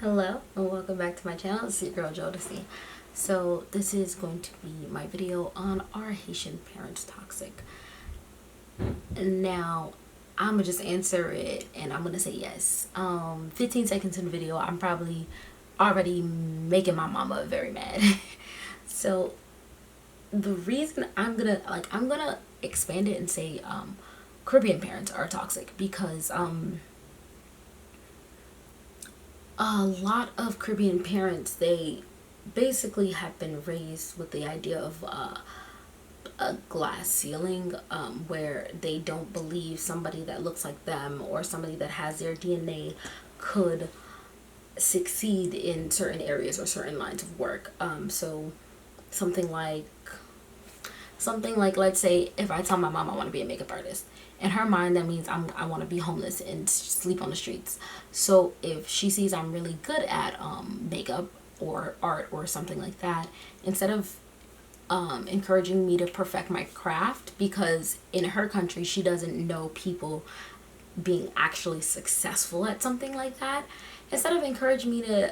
Hello and welcome back to my channel. It's your girl Jodessy. So this is going to be my video on are Haitian parents toxic? Now I'm gonna just answer it and I'm gonna say yes. 15 seconds in the video I'm probably already making my mama very mad. So the reason I'm gonna expand it and say Caribbean parents are toxic because a lot of Caribbean parents, they basically have been raised with the idea of a glass ceiling, where they don't believe somebody that looks like them or somebody that has their DNA could succeed in certain areas or certain lines of work. So something like let's say if I tell my mom I want to be a makeup artist, in her mind that means I want to be homeless and sleep on the streets. So if she sees I'm really good at makeup or art or something like that, instead of encouraging me to perfect my craft, because in her country she doesn't know people being actually successful at something like that, instead of encouraging me to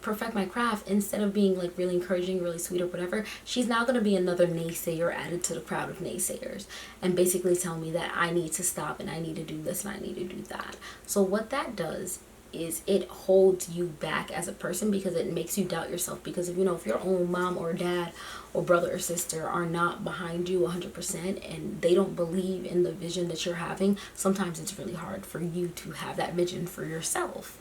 perfect my craft, instead of being like really encouraging, really sweet or whatever, she's now going to be another naysayer added to the crowd of naysayers and basically tell me that I need to stop and I need to do this and I need to do that. So what that does is it holds you back as a person, because it makes you doubt yourself. Because if your own mom or dad or brother or sister are not behind you 100% and they don't believe in the vision that you're having, sometimes it's really hard for you to have that vision for yourself,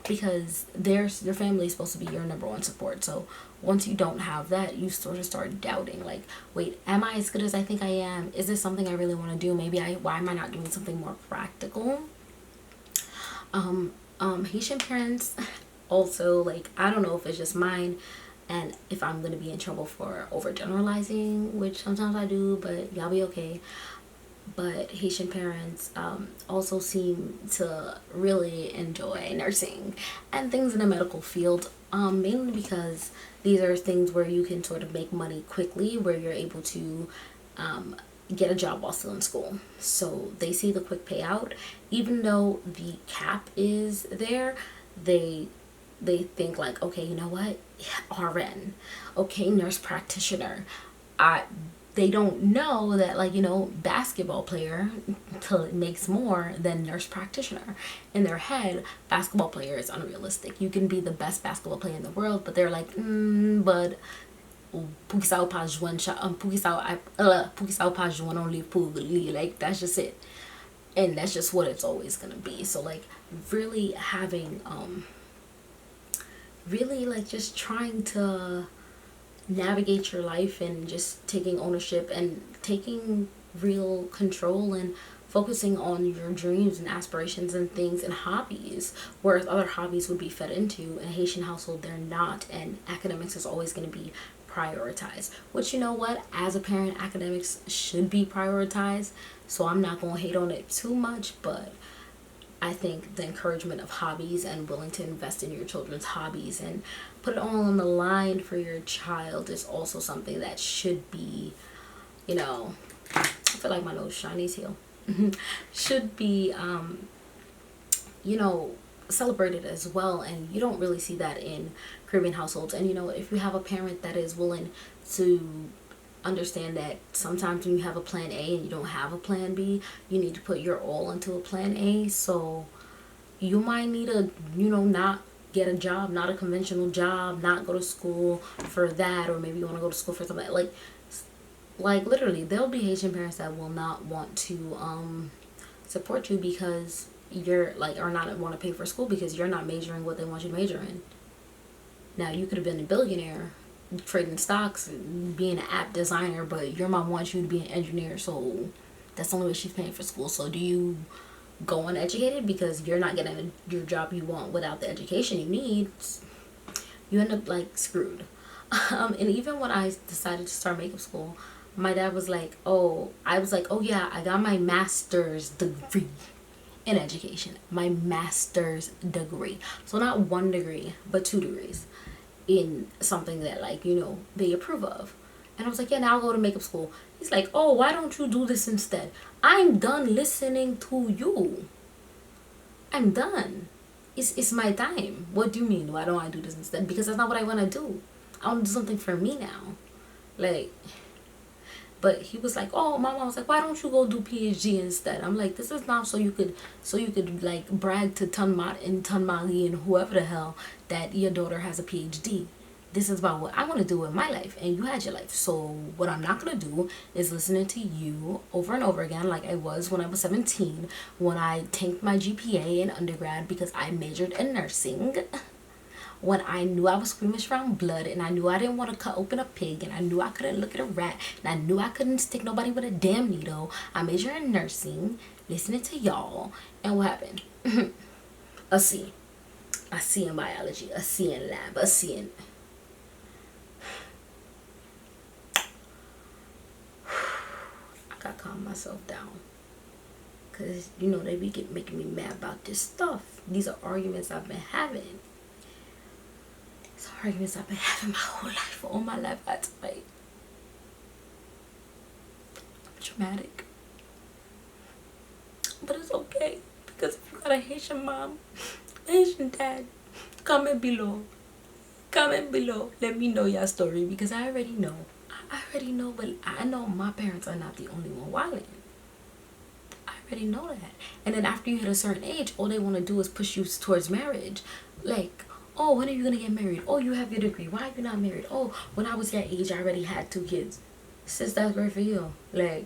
because your family is supposed to be your number one support. So once you don't have that, you sort of start doubting, like, wait, am I as good as I think I am? Is this something I really want to do? Why am I not doing something more practical? Haitian parents also, like, I don't know if it's just mine and if I'm gonna be in trouble for overgeneralizing, which sometimes I do, but y'all be okay. But Haitian parents also seem to really enjoy nursing and things in the medical field, mainly because these are things where you can sort of make money quickly, where you're able to get a job while still in school. So they see the quick payout. Even though the cap is there, they think like, okay, you know what, RN, okay, nurse practitioner. They don't know that, like, basketball player makes more than nurse practitioner. In their head, basketball player is unrealistic. You can be the best basketball player in the world, but they're like, but like, that's just it. And that's just what it's always gonna be. So like really having really like just trying to navigate your life and just taking ownership and taking real control and focusing on your dreams and aspirations and things and hobbies, whereas other hobbies would be fed into. In a Haitian household, they're not, and academics is always going to be prioritized, which, you know what, as a parent, academics should be prioritized, so I'm not going to hate on it too much. But I think the encouragement of hobbies and willing to invest in your children's hobbies and put it all on the line for your child is also something that should be, I feel like my nose shiny heel, should be, celebrated as well. And you don't really see that in Caribbean households. And if you have a parent that is willing to understand that sometimes when you have a plan A and you don't have a plan B, you need to put your all into a plan A. So you might need to, not get a job, not a conventional job, not go to school for that, or maybe you want to go to school for something like literally there'll be Haitian parents that will not want to support you because you're like, or not want to pay for school because you're not majoring what they want you to major in. Now you could have been a billionaire trading stocks, being an app designer, but your mom wants you to be an engineer, so that's the only way she's paying for school. So do you go uneducated because you're not getting your job you want without the education you need? You end up like screwed. And even when I decided to start makeup school, my dad was like, oh yeah, I got my master's degree in education, my master's degree. So not one degree but 2 degrees in something that, like, they approve of. And I was like, yeah, now I'll go to makeup school. He's like, oh, why don't you do this instead? I'm done listening to you. I'm done. it's my time. What do you mean? Why don't I do this instead? Because that's not what I want to do. I want to do something for me now. Like, but he was like, oh, my mom was like, why don't you go do PhD instead? I'm like, this is not so you could like brag to Tunmat and Tunmali and whoever the hell that your daughter has a PhD. This is about what I want to do in my life, and you had your life. So what I'm not going to do is listening to you over and over again like I was when I was 17, when I tanked my GPA in undergrad because I majored in nursing, when I knew I was squeamish around blood, and I knew I didn't want to cut open a pig, and I knew I couldn't look at a rat, and I knew I couldn't stick nobody with a damn needle. I majored in nursing, listening to y'all, and what happened? A C. A C in biology, a C in lab, a C in... I gotta calm myself down, because you know they be making me mad about this stuff. These are arguments I've been having. These are arguments I've been having my whole life. All my life I had to fight. I'm dramatic, but it's okay, because if you got a Haitian mom, Haitian dad, comment below. Comment below. Let me know your story, because I already know. I already know, but I know my parents are not the only one wilding. I already know that. And then after you hit a certain age, all they want to do is push you towards marriage. Like, oh, when are you going to get married? Oh, you have your degree. Why are you not married? Oh, when I was your age, I already had 2 kids. Sis, that's great for you. Like,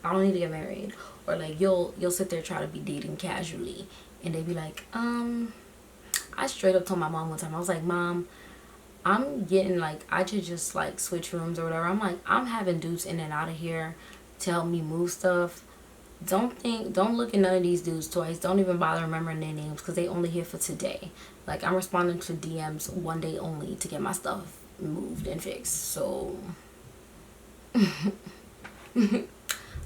I don't need to get married. Or like, you'll sit there try to be dating casually, and they be like, I straight up told my mom one time, I was like, Mom, I'm getting like, I should just like switch rooms or whatever. I'm like, I'm having dudes in and out of here to help me move stuff. Don't look at none of these dudes twice. Don't even bother remembering their names, because they only here for today. Like, I'm responding to DMs one day only to get my stuff moved and fixed. So don't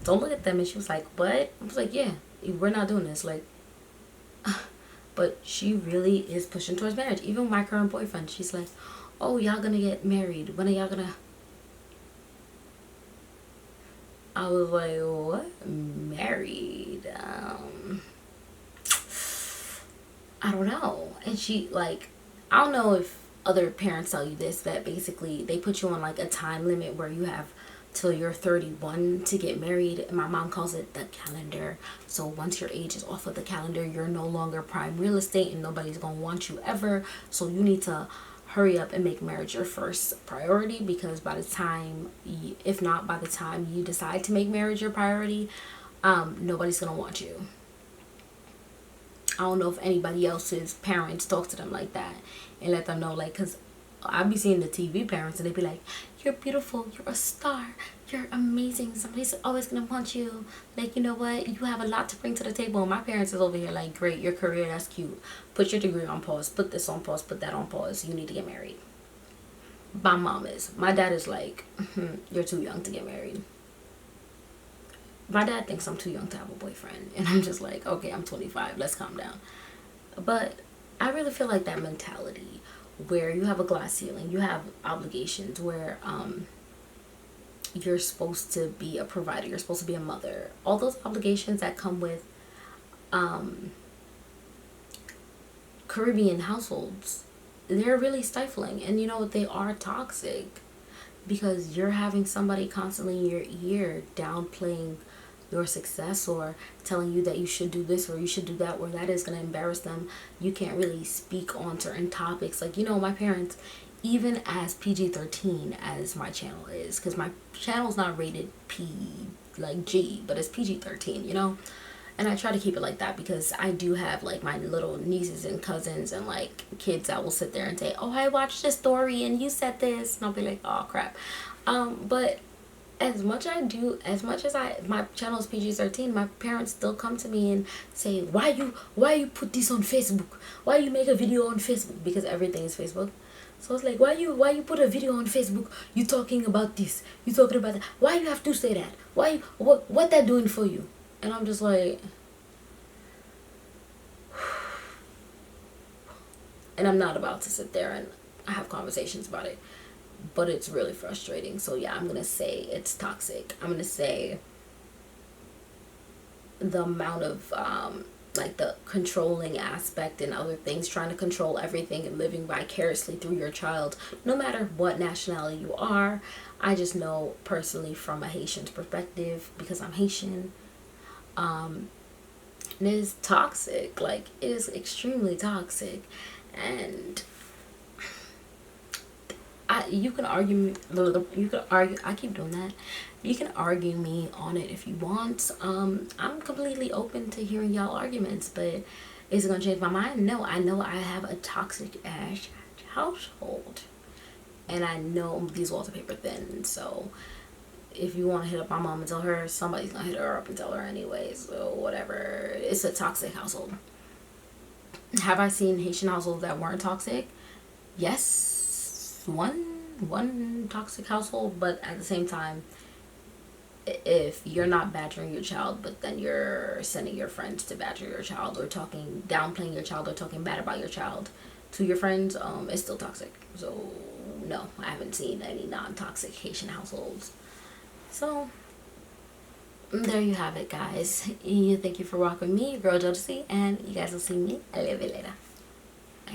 look at them. And she was like, what? I was like, yeah, we're not doing this. Like, but she really is pushing towards marriage. Even my current boyfriend, she's like, oh, y'all gonna get married. When are y'all gonna... I was like, what? Married? I don't know. And she, like, I don't know if other parents tell you this, that basically they put you on like a time limit where you have till you're 31 to get married. And my mom calls it the calendar. So once your age is off of the calendar, you're no longer prime real estate, and nobody's gonna want you ever. So you need to hurry up and make marriage your first priority, because by the time if not by the time you decide to make marriage your priority, nobody's gonna want you. I don't know if anybody else's parents talk to them like that and let them know, like, because I be seeing the TV parents and they be like, you're beautiful, you're a star, you're amazing, somebody's always gonna want you, like, you know what, you have a lot to bring to the table. And my parents is over here like, great, your career, that's cute, put your degree on pause, put this on pause, put that on pause, you need to get married. My mom is. My dad is like, you're too young to get married. My dad thinks I'm too young to have a boyfriend, and I'm just like, okay, I'm 25, let's calm down. But I really feel like that mentality where you have a glass ceiling, you have obligations where you're supposed to be a provider, you're supposed to be a mother, all those obligations that come with Caribbean households, they're really stifling. And you know, they are toxic, because you're having somebody constantly in your ear downplaying your success, or telling you that you should do this or you should do that, or that is going to embarrass them. You can't really speak on certain topics. Like, you know, my parents, even as PG-13 as my channel is, because my channel's not rated P, like G, but it's PG-13, you know. And I try to keep it like that, because I do have like my little nieces and cousins and like kids that will sit there and say, oh, I watched this story and you said this, and I'll be like, oh crap. But as much as my channel is PG-13, my parents still come to me and say, why you put this on Facebook? Why you make a video on Facebook? Because everything is Facebook. So it's like, why you put a video on Facebook? You talking about this, you talking about that. Why you have to say that? What that doing for you? And I'm just like, and I'm not about to sit there and have conversations about it, but it's really frustrating. So yeah, I'm gonna say it's toxic. I'm gonna say the amount of like the controlling aspect and other things, trying to control everything and living vicariously through your child, no matter what nationality you are. I just know personally from a Haitian's perspective, because I'm Haitian, it is toxic. Like, it is extremely toxic. And you can argue, I keep doing that. You can argue me on it if you want. I'm completely open to hearing y'all arguments, but is it gonna change my mind? No. I know I have a toxic ass household, and I know these walls are paper thin. So if you want to hit up my mom and tell her, somebody's gonna hit her up and tell her anyway. So whatever. It's a toxic household. Have I seen Haitian households that weren't toxic? Yes, one toxic household, but at the same time, if you're not badgering your child, but then you're sending your friends to badger your child, or talking, downplaying your child, or talking bad about your child to your friends, it's still toxic. So no, I haven't seen any non-toxic Haitian households. So there you have it, guys. Thank you for rocking me, your girl Jodessy, and you guys will see me a little bit later.